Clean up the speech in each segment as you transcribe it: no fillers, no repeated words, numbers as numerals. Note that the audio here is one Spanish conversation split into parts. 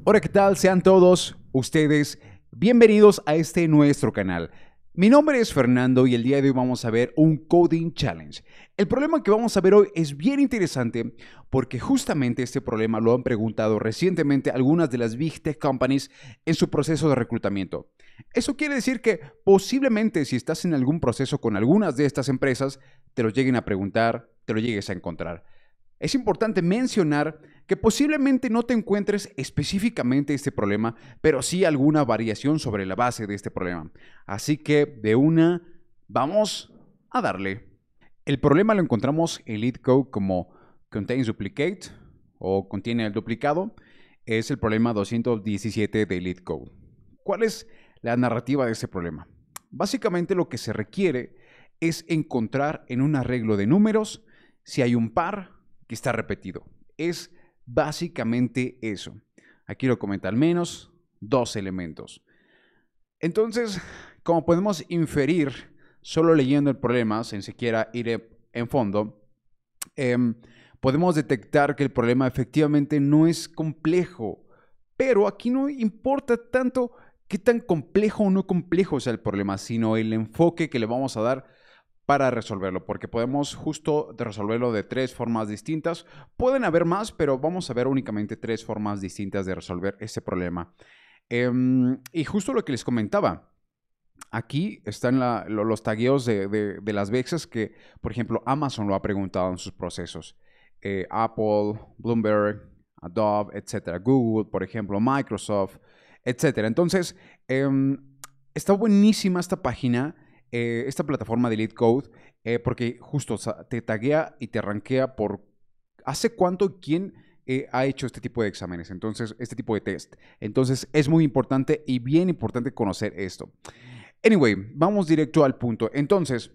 Hola, ¿qué tal? Sean todos ustedes bienvenidos a este nuestro canal. Mi nombre es Fernando y el día de hoy vamos a ver un Coding Challenge. El problema que vamos a ver hoy es bien interesante porque justamente este problema lo han preguntado recientemente algunas de las Big Tech Companies en su proceso de reclutamiento. Eso quiere decir que posiblemente si estás en algún proceso con algunas de estas empresas, te lo lleguen a preguntar, te lo llegues a encontrar. Es importante mencionar que posiblemente no te encuentres específicamente este problema, pero sí alguna variación sobre la base de este problema. Así que de una, vamos a darle. El problema lo encontramos en LeetCode como contains duplicate o contiene el duplicado. Es el problema 217 de LeetCode. ¿Cuál es la narrativa de este problema? Básicamente lo que se requiere es encontrar en un arreglo de números si hay un par que está repetido. Es básicamente eso. Aquí lo comenta al menos dos elementos. Entonces, como podemos inferir, solo leyendo el problema, sin siquiera ir en fondo, podemos detectar que el problema efectivamente no es complejo. Pero aquí no importa tanto qué tan complejo o no complejo sea el problema, sino el enfoque que le vamos a dar para resolverlo, porque podemos justo resolverlo de tres formas distintas. Pueden haber más, pero vamos a ver únicamente tres formas distintas de resolver ese problema. Y justo lo que les comentaba, aquí están los tagueos de las vexas que, por ejemplo, Amazon lo ha preguntado en sus procesos. Apple, Bloomberg, Adobe, etcétera. Google, por ejemplo, Microsoft, etcétera. Entonces, está buenísima esta página, esta plataforma de LeetCode, porque justo te taguea y te rankea por hace cuánto quién ha hecho este tipo de exámenes, entonces, este tipo de test. Entonces, es muy importante y bien importante conocer esto. Anyway, vamos directo al punto. Entonces,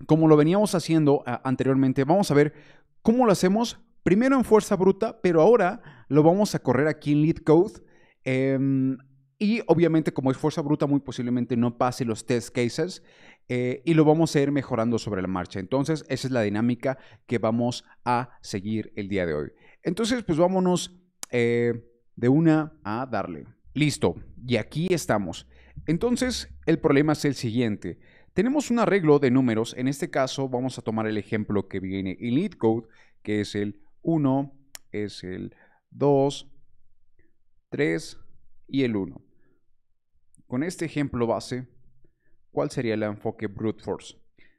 como lo veníamos haciendo anteriormente, vamos a ver cómo lo hacemos primero en fuerza bruta, pero ahora lo vamos a correr aquí en LeetCode. Y obviamente, como es fuerza bruta, muy posiblemente no pase los test cases y lo vamos a ir mejorando sobre la marcha. Entonces, esa es la dinámica que vamos a seguir el día de hoy. Entonces, pues vámonos de una a darle. Listo, y aquí estamos. Entonces, el problema es el siguiente. Tenemos un arreglo de números. En este caso, vamos a tomar el ejemplo que viene en LeetCode, que es el 1, es el 2, 3 y el 1. Con este ejemplo base, ¿cuál sería el enfoque brute force?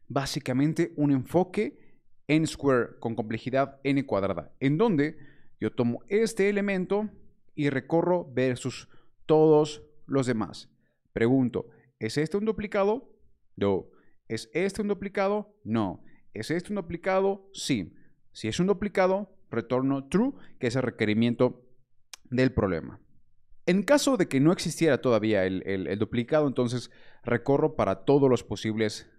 Básicamente un enfoque n square con complejidad n cuadrada, en donde yo tomo este elemento y recorro versus todos los demás. Pregunto, ¿es este un duplicado? No. ¿Es este un duplicado? No. ¿Es este un duplicado? Sí. Si es un duplicado, retorno true, que es el requerimiento del problema. En caso de que no existiera todavía el duplicado, entonces recorro para todos los posibles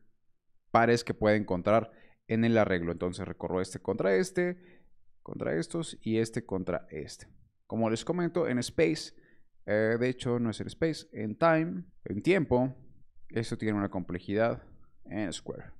pares que pueda encontrar en el arreglo. Entonces recorro este, contra estos y este contra este. Como les comento, en space, de hecho no es en space, en time, en tiempo, esto tiene una complejidad en square.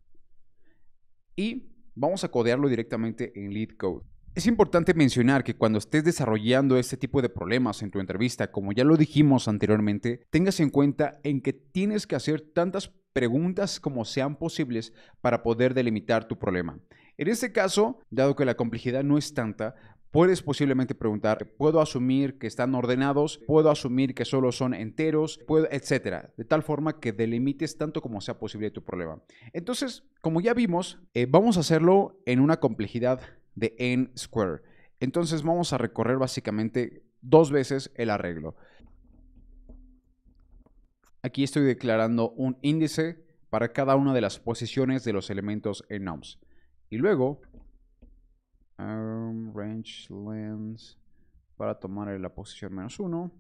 Y vamos a codearlo directamente en LeetCode. Es importante mencionar que cuando estés desarrollando este tipo de problemas en tu entrevista, como ya lo dijimos anteriormente, tengas en cuenta en que tienes que hacer tantas preguntas como sean posibles para poder delimitar tu problema. En este caso, dado que la complejidad no es tanta, puedes posiblemente preguntar, ¿puedo asumir que están ordenados? ¿Puedo asumir que solo son enteros? Etcétera. De tal forma que delimites tanto como sea posible tu problema. Entonces, como ya vimos, vamos a hacerlo en una complejidad de n square. Entonces vamos a recorrer básicamente dos veces el arreglo. Aquí estoy declarando un índice para cada una de las posiciones de los elementos en nums. Y luego, range length para tomar la posición -1.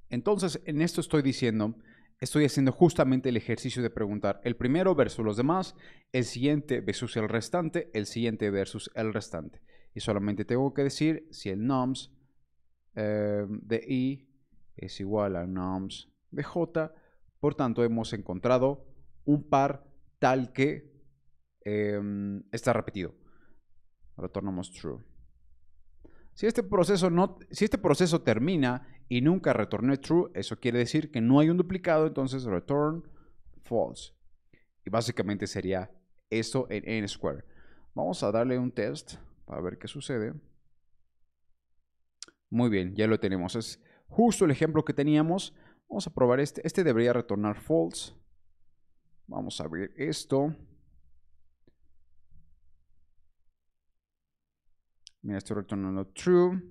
Entonces, en esto estoy haciendo justamente el ejercicio de preguntar el primero versus los demás, el siguiente versus el restante, el siguiente versus el restante. Y solamente tengo que decir si el nums de i es igual a nums de j. Por tanto, hemos encontrado un par tal que está repetido. retornamos true. Si este proceso termina y nunca retorné true, eso quiere decir que no hay un duplicado, entonces return false. Y básicamente sería esto en n-square. Vamos a darle un test para ver qué sucede. Muy bien, ya lo tenemos. Es justo el ejemplo que teníamos. Vamos a probar este. Este debería retornar false. Vamos a ver esto. Mira, estoy retornando true.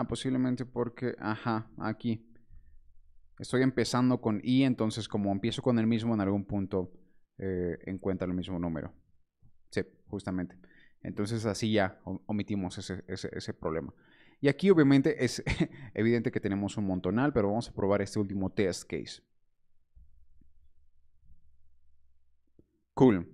Posiblemente porque, aquí. Estoy empezando con i, entonces como empiezo con el mismo, en algún punto encuentra el mismo número. Sí, justamente. Entonces así ya omitimos ese problema. Y aquí obviamente es evidente que tenemos un montonal, pero vamos a probar este último test case. Cool.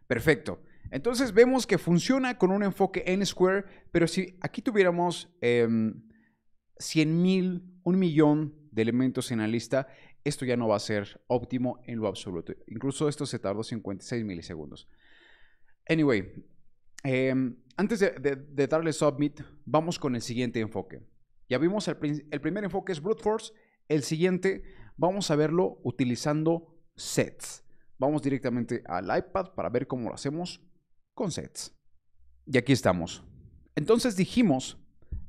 Perfecto. Entonces vemos que funciona con un enfoque n-square, pero si aquí tuviéramos 100,000, 1,000,000 de elementos en la lista, esto ya no va a ser óptimo en lo absoluto. Incluso esto se tardó 56 milisegundos. Anyway, antes de darle submit, vamos con el siguiente enfoque. Ya vimos el primer enfoque es brute force. El siguiente vamos a verlo utilizando sets. Vamos directamente al iPad para ver cómo lo hacemos con sets. Y aquí estamos. Entonces dijimos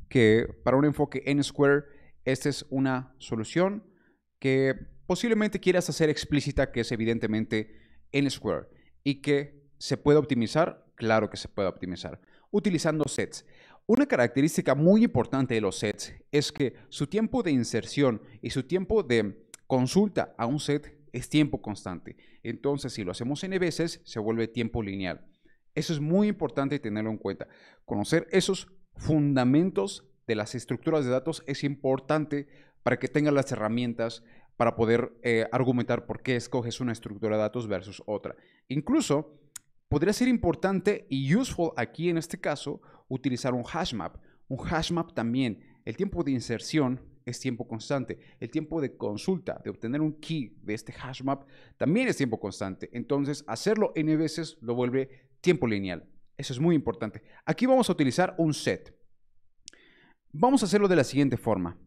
que para un enfoque n-square, esta es una solución que posiblemente quieras hacer explícita, que es evidentemente n-square, y que se puede optimizar. Claro que se puede optimizar utilizando sets. Una característica muy importante de los sets es que su tiempo de inserción y su tiempo de consulta a un set es tiempo constante. Entonces, si lo hacemos n veces, se vuelve tiempo lineal. Eso es muy importante tenerlo en cuenta. Conocer esos fundamentos de las estructuras de datos es importante para que tengas las herramientas para poder argumentar por qué escoges una estructura de datos versus otra. Incluso podría ser importante y useful aquí en este caso utilizar un hash map. Un hash map también, el tiempo de inserción es tiempo constante. El tiempo de consulta, de obtener un key de este hash map, también es tiempo constante. Entonces, hacerlo n veces lo vuelve tiempo lineal. Eso es muy importante. Aquí vamos a utilizar un set. Vamos a hacerlo de la siguiente forma.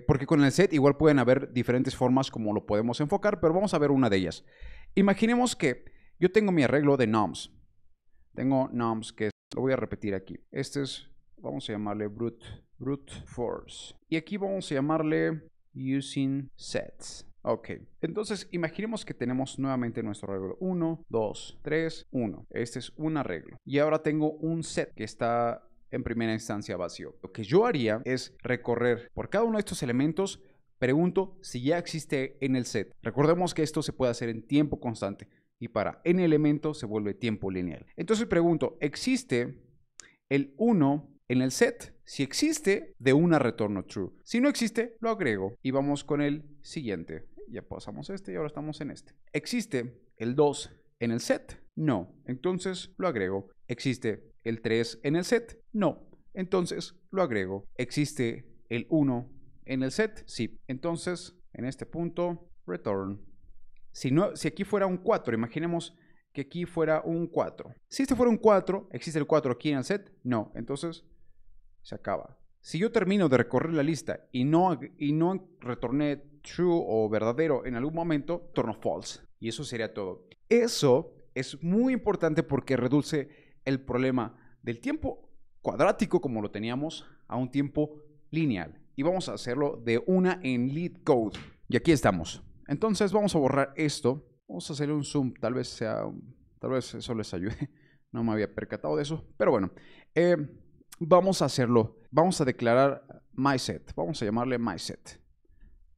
Porque con el set igual pueden haber diferentes formas como lo podemos enfocar, pero vamos a ver una de ellas. Imaginemos que yo tengo mi arreglo de noms. Tengo noms que lo voy a repetir aquí. Este es, vamos a llamarle brute force. Y aquí vamos a llamarle using sets. Ok, entonces imaginemos que tenemos nuevamente nuestro arreglo 1, 2, 3, 1. Este es un arreglo. Y ahora tengo un set que está en primera instancia vacío. Lo que yo haría es recorrer por cada uno de estos elementos. Pregunto si ya existe en el set. Recordemos que esto se puede hacer en tiempo constante. Y para n elementos se vuelve tiempo lineal. Entonces pregunto, ¿existe el 1 en el set? Si existe, de una retorno true. Si no existe, lo agrego. Y vamos con el siguiente. Ya pasamos este y ahora estamos en este. ¿Existe el 2 en el set? No. Entonces lo agrego. ¿Existe el 3 en el set? No. Entonces lo agrego. ¿Existe el 1 en el set? Sí. Entonces, en este punto, return. Si aquí fuera un 4, imaginemos que aquí fuera un 4. Si este fuera un 4, ¿existe el 4 aquí en el set? No. Entonces, se acaba. Si yo termino de recorrer la lista y no retorné true o verdadero en algún momento, torno false. Y eso sería todo. Eso es muy importante porque reduce el problema del tiempo cuadrático como lo teníamos a un tiempo lineal. Y vamos a hacerlo de una en LeetCode. Y aquí estamos. Entonces vamos a borrar esto. Vamos a hacerle un zoom. Tal vez eso les ayude. No me había percatado de eso. Pero bueno. Vamos a hacerlo. Vamos a declarar mySet. Vamos a llamarle mySet.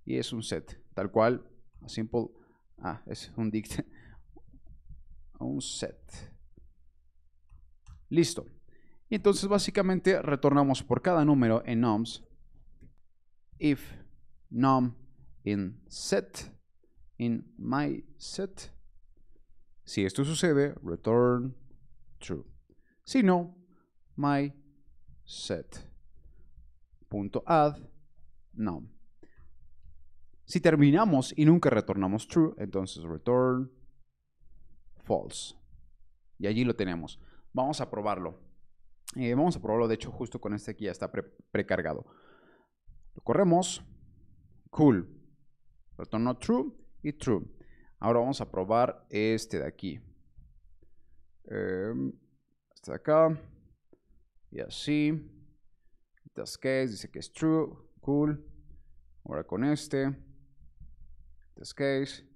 Y es un set. Tal cual. Simple. Es un dict. Un set. Listo. Y entonces básicamente retornamos por cada número en noms. If num in set. In mySet. Si esto sucede, return true. Si no, mySet.add num. Si terminamos y nunca retornamos true, entonces return false. Y allí lo tenemos. Vamos a probarlo. Vamos a probarlo, de hecho, justo con este aquí ya está precargado. Lo corremos. Cool. Retornó true y true. Ahora vamos a probar este de aquí. Este de acá. Y así. Test case dice que es true. Cool. Ahora con este. Test case.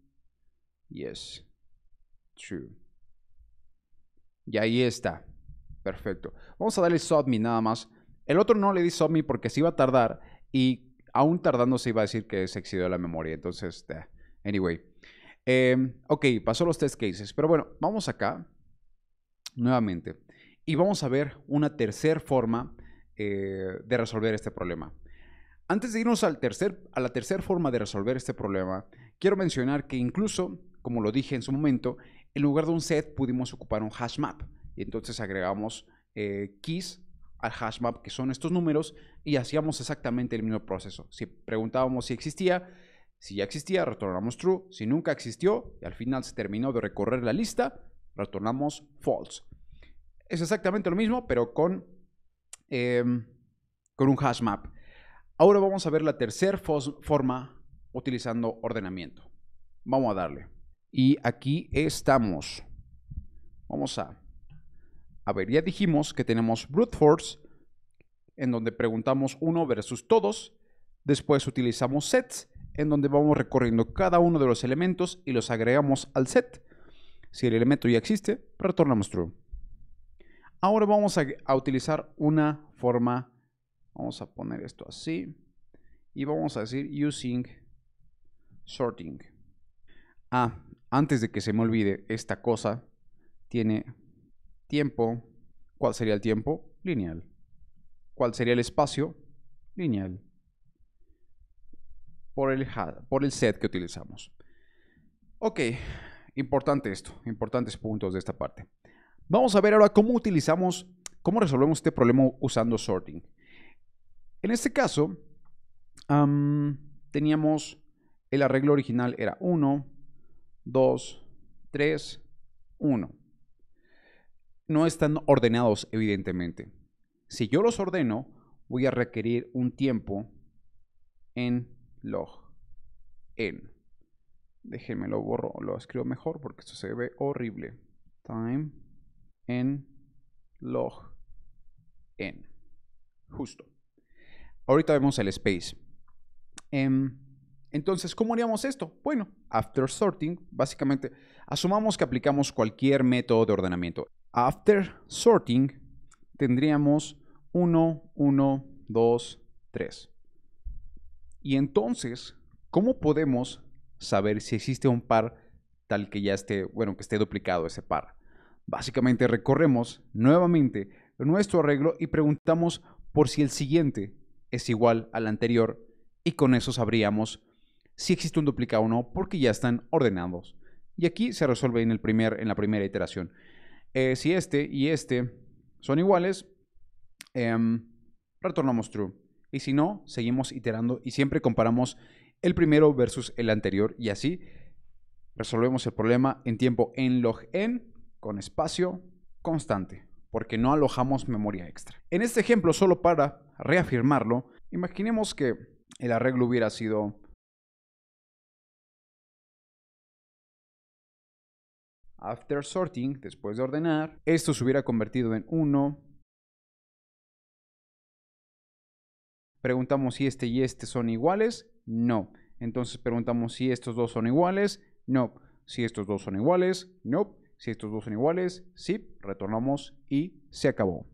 Yes. True. Y ahí está. Perfecto. Vamos a darle submit nada más. El otro no le di submit porque se iba a tardar. Y aún tardando se iba a decir que se excedió la memoria. Entonces, anyway. Ok, pasó los test cases. Pero bueno, vamos acá. Nuevamente. Y vamos a ver una tercera forma de resolver este problema. Antes de irnos a la tercera forma de resolver este problema, quiero mencionar que incluso, como lo dije en su momento, en lugar de un set pudimos ocupar un hash map. Y entonces agregamos keys al hash map, que son estos números, y hacíamos exactamente el mismo proceso. Si preguntábamos si existía, si ya existía, retornamos true. Si nunca existió y al final se terminó de recorrer la lista, retornamos false. Es exactamente lo mismo, pero con un hash map. Ahora vamos a ver la tercera forma utilizando ordenamiento. Vamos a darle. Y aquí estamos. Vamos a ver, ya dijimos que tenemos brute force, en donde preguntamos 1 versus todos. Después utilizamos sets, en donde vamos recorriendo cada uno de los elementos y los agregamos al set. Si el elemento ya existe, retornamos true. Ahora vamos a utilizar una forma. Vamos a poner esto así. Y vamos a decir using sorting. Antes de que se me olvide, esta cosa tiene tiempo. ¿Cuál sería el tiempo? Lineal. ¿Cuál sería el espacio? Lineal. Por el set que utilizamos. Ok, importante esto, importantes puntos de esta parte. Vamos a ver ahora cómo resolvemos este problema usando sorting. En este caso, teníamos el arreglo original era 1, 2, 3, 1. No están ordenados, evidentemente. Si yo los ordeno, voy a requerir un tiempo en log n. Déjenme lo borro, lo escribo mejor porque esto se ve horrible. Time en log n. Justo. Ahorita vemos el space. Entonces, ¿cómo haríamos esto? Bueno, after sorting, básicamente, asumamos que aplicamos cualquier método de ordenamiento. After sorting, tendríamos 1, 1, 2, 3. Y entonces, ¿cómo podemos saber si existe un par tal que ya esté, bueno, que esté duplicado ese par? Básicamente recorremos nuevamente nuestro arreglo y preguntamos por si el siguiente es igual al anterior, y con eso sabríamos si existe un duplicado o no, porque ya están ordenados. Y aquí se resuelve en la primera iteración. Si este y este son iguales, retornamos true. Y si no, seguimos iterando y siempre comparamos el primero versus el anterior, y así resolvemos el problema en tiempo en log n con espacio constante, porque no alojamos memoria extra. En este ejemplo, solo para reafirmarlo, imaginemos que el arreglo hubiera sido after sorting, después de ordenar, esto se hubiera convertido en 1. Preguntamos si este y este son iguales. No. Entonces preguntamos si estos dos son iguales. No. Si estos dos son iguales. No. Si estos dos son iguales. Sí. Retornamos y se acabó.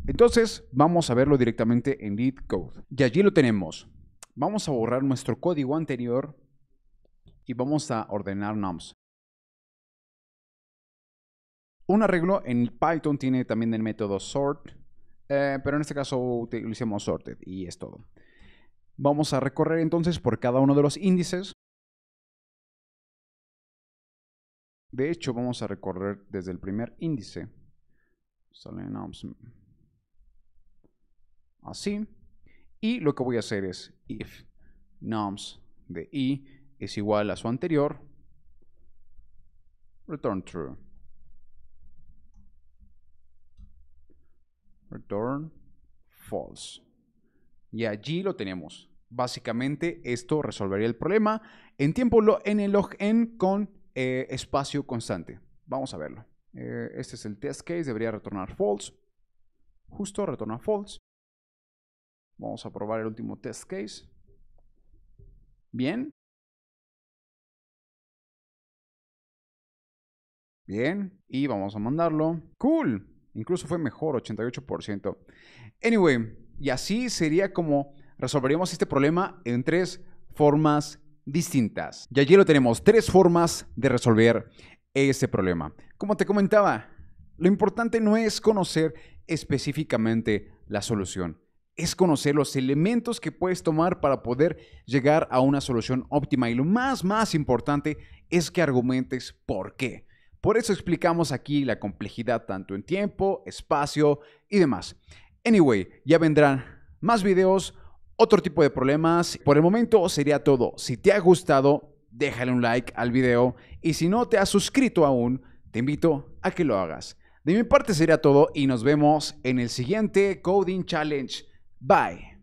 Entonces vamos a verlo directamente en LeetCode. Y allí lo tenemos. Vamos a borrar nuestro código anterior y vamos a ordenar nums. Un arreglo en Python tiene también el método sort, pero en este caso utilicemos sorted y es todo. Vamos a recorrer entonces por cada uno de los índices. De hecho, vamos a recorrer desde el primer índice. Sale nums así. Y lo que voy a hacer es if nums de i es igual a su anterior, return true. return false. Y allí lo tenemos. Básicamente esto resolvería el problema en tiempo en el login con espacio constante. Vamos a verlo. Este es el test case, debería retornar false. Justo retorna false. Vamos a probar el último test case. Bien. Bien. Y vamos a mandarlo. Cool. Incluso fue mejor, 88%. Anyway, y así sería como resolveríamos este problema en 3 formas distintas. Y allí lo tenemos, 3 formas de resolver ese problema. Como te comentaba, lo importante no es conocer específicamente la solución, es conocer los elementos que puedes tomar para poder llegar a una solución óptima. Y lo más importante es que argumentes por qué. Por eso explicamos aquí la complejidad tanto en tiempo, espacio y demás. Anyway, ya vendrán más videos, otro tipo de problemas. Por el momento sería todo. Si te ha gustado, déjale un like al video. Y si no te has suscrito aún, te invito a que lo hagas. De mi parte sería todo y nos vemos en el siguiente Coding Challenge. Bye.